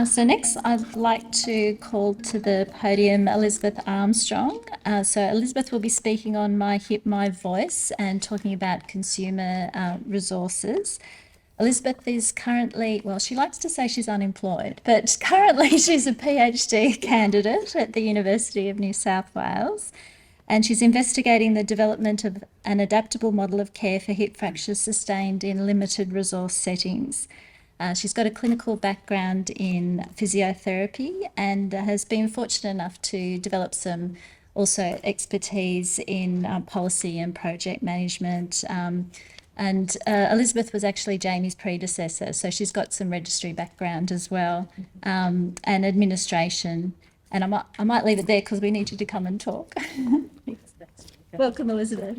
So next, I'd like to call to the podium Elizabeth Armstrong. So Elizabeth will be speaking on My Hip, My Voice and talking about consumer resources. Elizabeth is currently, well, she likes to say she's unemployed, but currently she's a PhD candidate at the University of New South Wales. And she's investigating the development of an adaptable model of care for hip fractures sustained in limited resource settings. She's got a clinical background in physiotherapy and has been fortunate enough to develop some also expertise in policy and project management. And Elizabeth was actually Jamie's predecessor, so she's got some registry background as well, and administration. And I might leave it there because we need you to come and talk. Welcome, Elizabeth.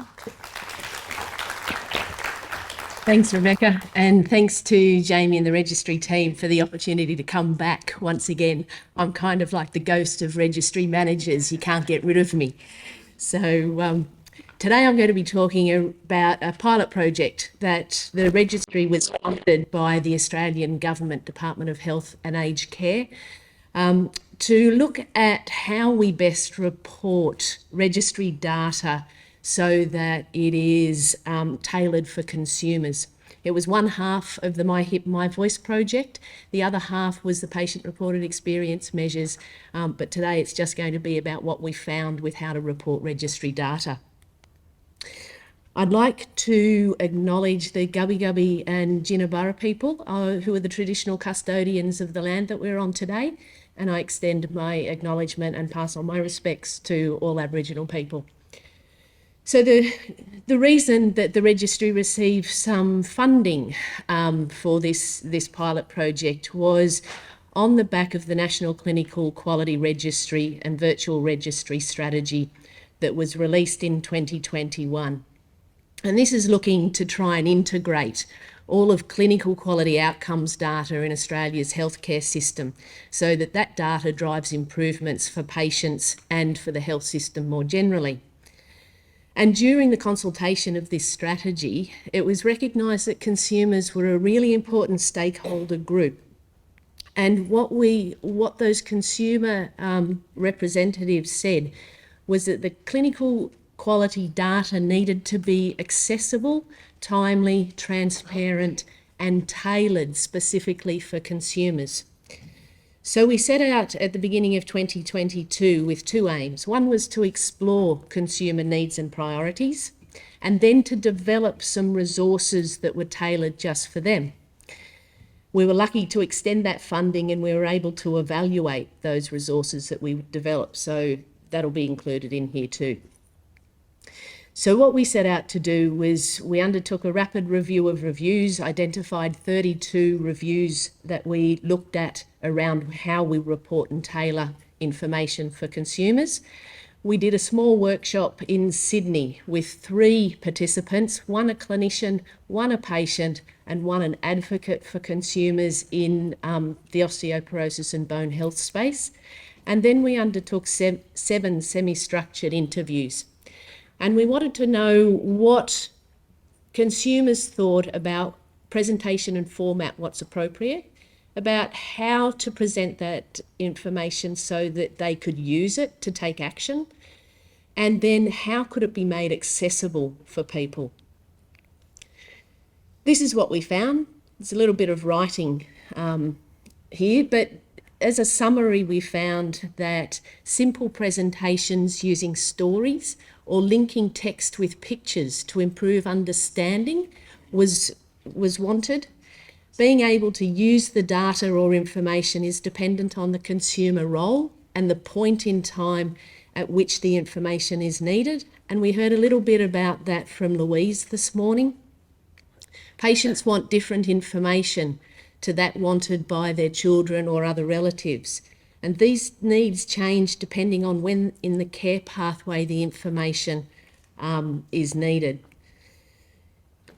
Thanks, Rebecca, and thanks to Jamie and the registry team for the opportunity to come back once again. I'm kind of like the ghost of registry managers. You can't get rid of me. So today I'm going to be talking about a pilot project that the registry was funded by the Australian Government Department of Health and Aged Care to look at how we best report registry data so that it is tailored for consumers. It was one half of the My Hip, My Voice project. The other half was the patient-reported experience measures, but today it's just going to be about what we found with how to report registry data. I'd like to acknowledge the Gubbi Gubbi and Jinnaburra people who are the traditional custodians of the land that we're on today, and I extend my acknowledgement and pass on my respects to all Aboriginal people. So the reason that the registry received some funding for this pilot project was on the back of the National Clinical Quality Registry and Virtual Registry Strategy that was released in 2021. And this is looking to try and integrate all of clinical quality outcomes data in Australia's healthcare system so that that data drives improvements for patients and for the health system more generally. And during the consultation of this strategy, it was recognised that consumers were a really important stakeholder group. And what those consumer representatives said was that the clinical quality data needed to be accessible, timely, transparent, and tailored specifically for consumers. So we set out at the beginning of 2022 with two aims. One was to explore consumer needs and priorities, and then to develop some resources that were tailored just for them. We were lucky to extend that funding and we were able to evaluate those resources that we developed. So that'll be included in here too. So what we set out to do was we undertook a rapid review of reviews, identified 32 reviews that we looked at around how we report and tailor information for consumers. We did a small workshop in Sydney with 3 participants, one a clinician, one a patient, and one an advocate for consumers in the osteoporosis and bone health space. And then we undertook 7 semi-structured interviews. And we wanted to know what consumers thought about presentation and format, what's appropriate, about how to present that information so that they could use it to take action, and then how could it be made accessible for people. This is what we found. There's a little bit of writing here, but as a summary, we found that simple presentations using stories or linking text with pictures to improve understanding was wanted. Being able to use the data or information is dependent on the consumer role and the point in time at which the information is needed. And we heard a little bit about that from Louise this morning. Patients want different information to that wanted by their children or other relatives. And these needs change depending on when in the care pathway the information is needed.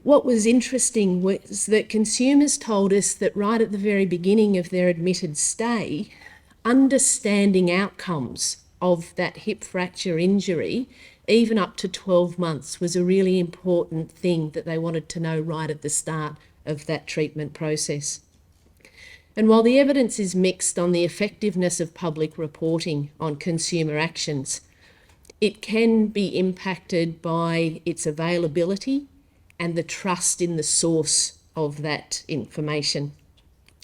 What was interesting was that consumers told us that right at the very beginning of their admitted stay, understanding outcomes of that hip fracture injury, even up to 12 months, was a really important thing that they wanted to know right at the start of that treatment process. And while the evidence is mixed on the effectiveness of public reporting on consumer actions, it can be impacted by its availability and the trust in the source of that information.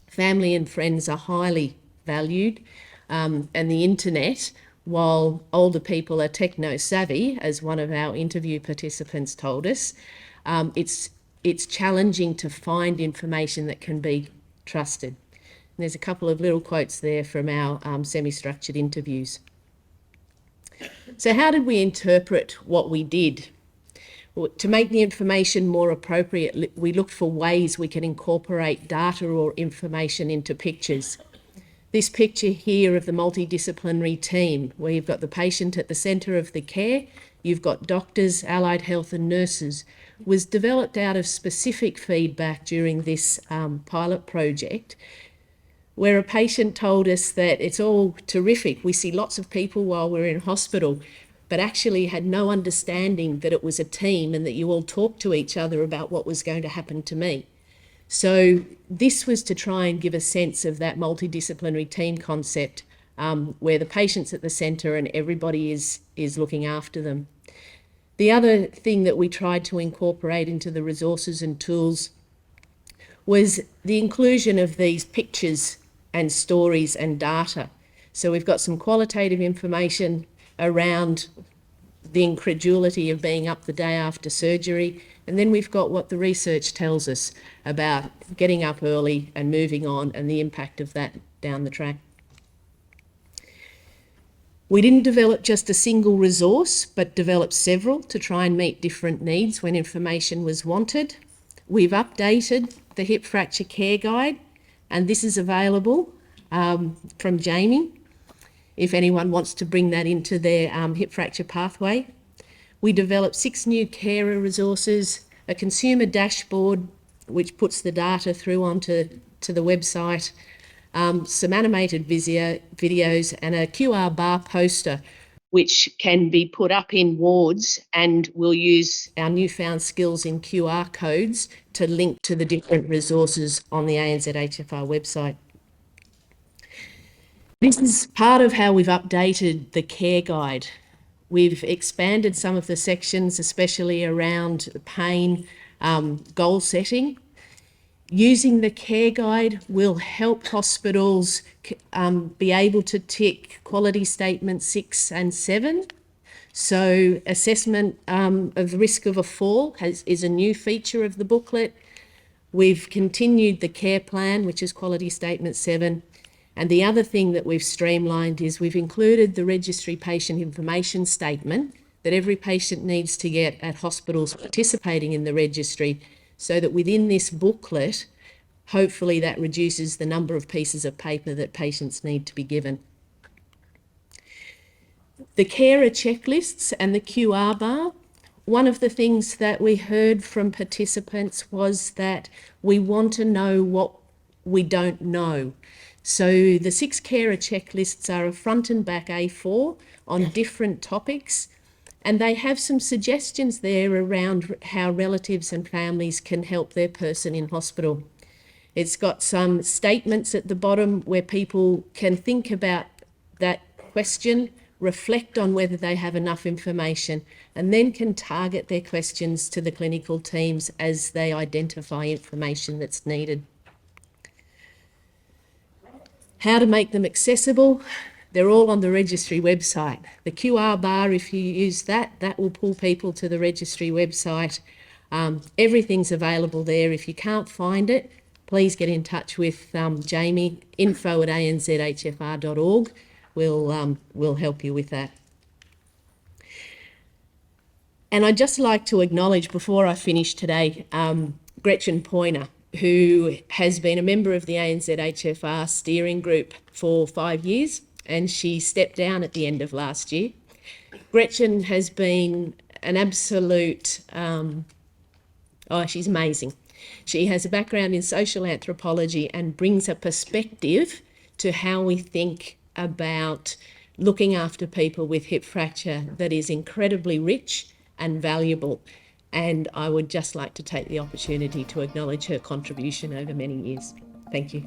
Family and friends are highly valued, and the internet, while older people are techno-savvy, as one of our interview participants told us, it's challenging to find information that can be trusted. And there's a couple of little quotes there from our semi-structured interviews. So how did we interpret what we did? Well, to make the information more appropriate, we looked for ways we can incorporate data or information into pictures. This picture here of the multidisciplinary team, where you've got the patient at the centre of the care, you've got doctors, allied health and nurses, was developed out of specific feedback during this pilot project, where a patient told us that it's all terrific. We see lots of people while we're in hospital, but actually had no understanding that it was a team and that you all talked to each other about what was going to happen to me. So this was to try and give a sense of that multidisciplinary team concept, where the patient's at the centre and everybody is looking after them. The other thing that we tried to incorporate into the resources and tools was the inclusion of these pictures and stories and data. So we've got some qualitative information around the incredulity of being up the day after surgery, and then we've got what the research tells us about getting up early and moving on and the impact of that down the track. We didn't develop just a single resource, but developed several to try and meet different needs when information was wanted. We've updated the hip fracture care guide, and this is available from Jamie, if anyone wants to bring that into their hip fracture pathway. We developed 6 new carer resources, a consumer dashboard, which puts the data through onto the website, some animated videos, and a QR bar poster, which can be put up in wards, and we'll use our newfound skills in QR codes to link to the different resources on the ANZ HFR website. This is part of how we've updated the care guide. We've expanded some of the sections, especially around pain, goal setting. Using the care guide will help hospitals be able to tick quality statements 6 and 7. So assessment of the risk of a fall is a new feature of the booklet. We've continued the care plan, which is quality statement 7. And the other thing that we've streamlined is we've included the registry patient information statement that every patient needs to get at hospitals participating in the registry, so that within this booklet, hopefully that reduces the number of pieces of paper that patients need to be given. The carer checklists and the QR bar, one of the things that we heard from participants was that we want to know what we don't know. So the 6 carer checklists are a front and back A4 on different topics, and they have some suggestions there around how relatives and families can help their person in hospital. It's got some statements at the bottom where people can think about that question, reflect on whether they have enough information, and then can target their questions to the clinical teams as they identify information that's needed. How to make them accessible? They're all on the registry website. The QR bar, if you use that, that will pull people to the registry website. Everything's available there. If you can't find it, please get in touch with Jamie, info@anzhfr.org. We'll help you with that. And I'd just like to acknowledge, before I finish today, Gretchen Poyner, who has been a member of the ANZ HFR steering group for 5 years, and she stepped down at the end of last year. Gretchen has been an absolute, she's amazing. She has a background in social anthropology and brings a perspective to how we think about looking after people with hip fracture that is incredibly rich and valuable. And I would just like to take the opportunity to acknowledge her contribution over many years. Thank you.